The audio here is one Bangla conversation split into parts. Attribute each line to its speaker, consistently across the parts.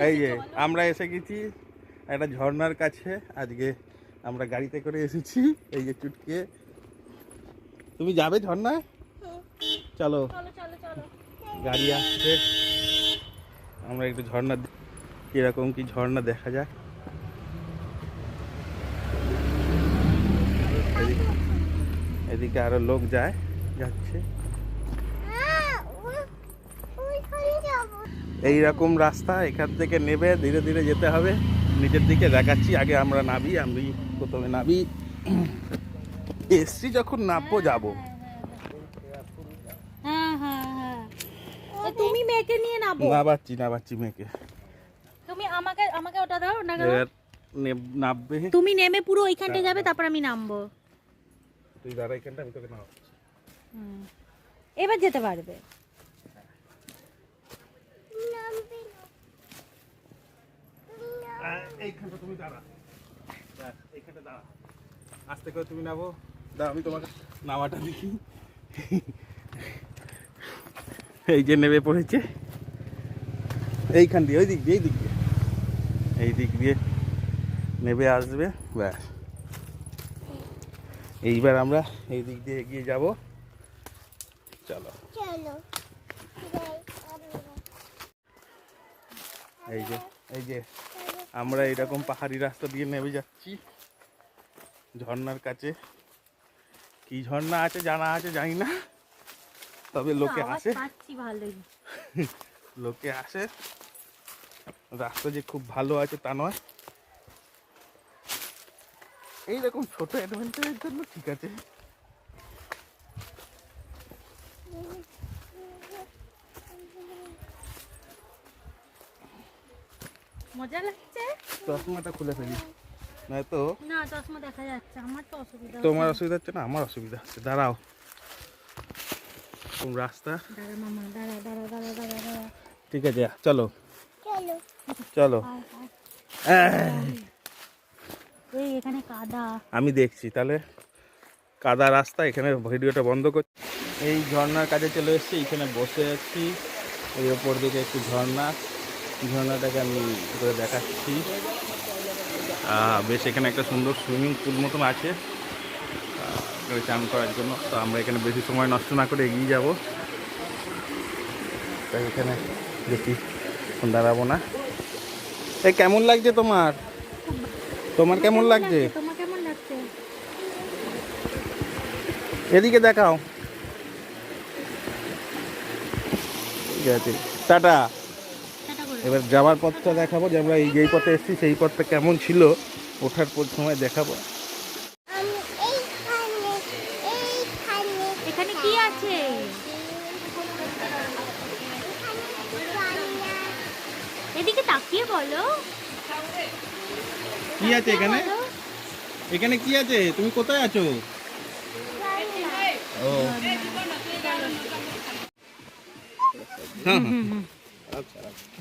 Speaker 1: এই যে আমরা এসে গেছি একটা ঝর্ণার কাছে। আজকে আমরা গাড়িতে করে এসেছি। এই যে চুটকে, তুমি যাবে ঝর্ণায়? চলো গাড়ি আসছে, আমরা একটু ঝর্ণা কিরকম কি ঝর্ণা দেখা যাক। এদিকে আরো লোক যাচ্ছে। এইরকম রাস্তা, এখান থেকে নেবে ধীরে ধীরে যেতে হবে নিচের দিকে। দেখাচ্ছি, আগে আমরা নাবি, আমি প্রথমে নাবি। এসছি যখন নাববো যাবো।
Speaker 2: তুমি মেয়েকে নিয়ে নাবো।
Speaker 1: নাবাচ্ছি মেয়েকে।
Speaker 2: তুমি আমাকে আমাকে ওটা দাও না।
Speaker 1: নাববে
Speaker 2: তুমি নেমে পুরো ওইখানটা যাবে, তারপর আমি নামবো।
Speaker 1: তুই দাঁড়া এখানটা, আমি তোকে নামাচ্ছি।
Speaker 2: এবার যেতে পারবে।
Speaker 1: এইখানটা তুমি দাঁড়া, এইখানটা দাঁড়া, আস্তে করে তুমি নাবো। দাঁড়া আমি তোমাকে নামাটা দেখি। এই যে নেমে পড়েছে এইখান দিয়ে, ওই দিক দিয়ে, এই দিক দিয়ে নেমে আসবে। ব্যাস, এইবার আমরা এই দিক দিয়ে এগিয়ে যাব। চলো এই যে আমরা এরকম পাহাড়ি রাস্তা দিয়ে নেমে যাচ্ছি ঝর্ণার কাছে। কি ঝর্ণা আছে জানা আছে জানি না, তবে লোকে আসে, লোকে আসে। রাস্তা যে খুব ভালো আছে তা নয়, এইরকম ছোট অ্যাডভেঞ্চারের জন্য ঠিক আছে।
Speaker 2: মজা লাগছে।
Speaker 1: চশমাটা খুলে ফেলি, নয়তো
Speaker 2: না চশমা দেখা যাচ্ছে, আমার তো অসুবিধা।
Speaker 1: তোমার অসুবিধা হচ্ছে না, আমার অসুবিধা হচ্ছে। দাঁড়াও, কোন রাস্তা?
Speaker 2: দাঁড়া মামা, দাঁড়া।
Speaker 1: ঠিক আছে, চলো চলো।
Speaker 2: এই এখানে কাদা।
Speaker 1: আমি দেখছি তাহলে কাদা রাস্তা, এখানে ভিডিওটা বন্ধ করছি। এই ঝর্ণার কাছে চলে এসেছি, এখানে বসে আছি। এই ওপর দিকে একটু ঝর্ণাটাকে আমি করে দেখাচ্ছি। বেশ, এখানে একটা সুন্দর সুইমিং পুল মতন আছে চান করার জন্য। তো আমরা এখানে বেশি সময় নষ্ট না করে এগিয়ে যাব। তাই এখানে দেখি, দাঁড়াবো না। এই কেমন লাগছে তোমার? তোমার কেমন লাগছে?
Speaker 2: তোমার কেমন লাগছে?
Speaker 1: এদিকে দেখাও। ঠিক আছে, টাটা। এবার যাওয়ার পথটা দেখাবো, যে আমরা এই যেই পথে এসেছি সেই পথটা কেমন ছিল, ওঠার পর সময় দেখাবো।
Speaker 2: এখানে কি আছে? এদিকে তাকিয়ে বলো
Speaker 1: কি আছে এখানে। এখানে কি আছে? তুমি কোথায় আছো? ও হ্যাঁ আচ্ছা,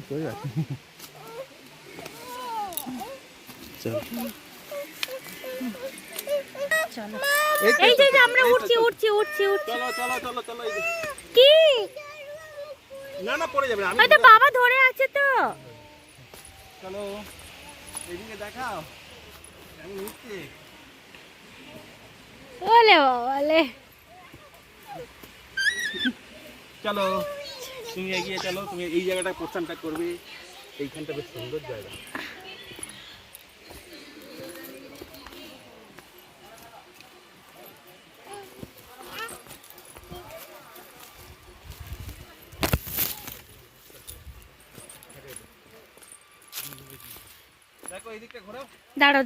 Speaker 1: কই আছে? চল,
Speaker 2: চলো। এই যে আমরা উঠছি।
Speaker 1: চলো।
Speaker 2: কি?
Speaker 1: না পড়ে যাবে। আমি
Speaker 2: তো বাবা ধরে আছে তো।
Speaker 1: চলো, এদিকে দেখাও। আমি নিচ্ছি।
Speaker 2: ওলে বাবালে।
Speaker 1: চলো, তুমি এগিয়ে চলো। তুমি এই জায়গাটা প্রস্থানটা করবে। এইখানটা বেশ সুন্দর জায়গা। দেখো এইদিকটা ঘোরাও।
Speaker 2: দাঁড়া।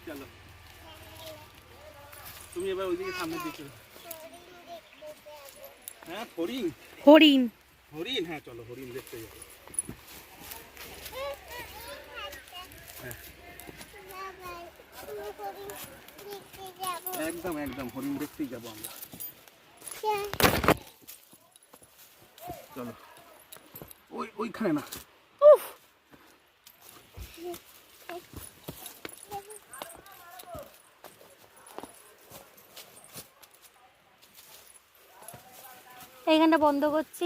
Speaker 1: চলো, তুমি এবার ওইদিকে সামনের দিকে। হ্যাঁ, হরিণ। হ্যাঁ চলো, হরিণ দেখতে যাবো। একদম হরিণ দেখতেই যাবো আমরা। চলো, ওইখানে না।
Speaker 2: এইখানটা বন্ধ করছি।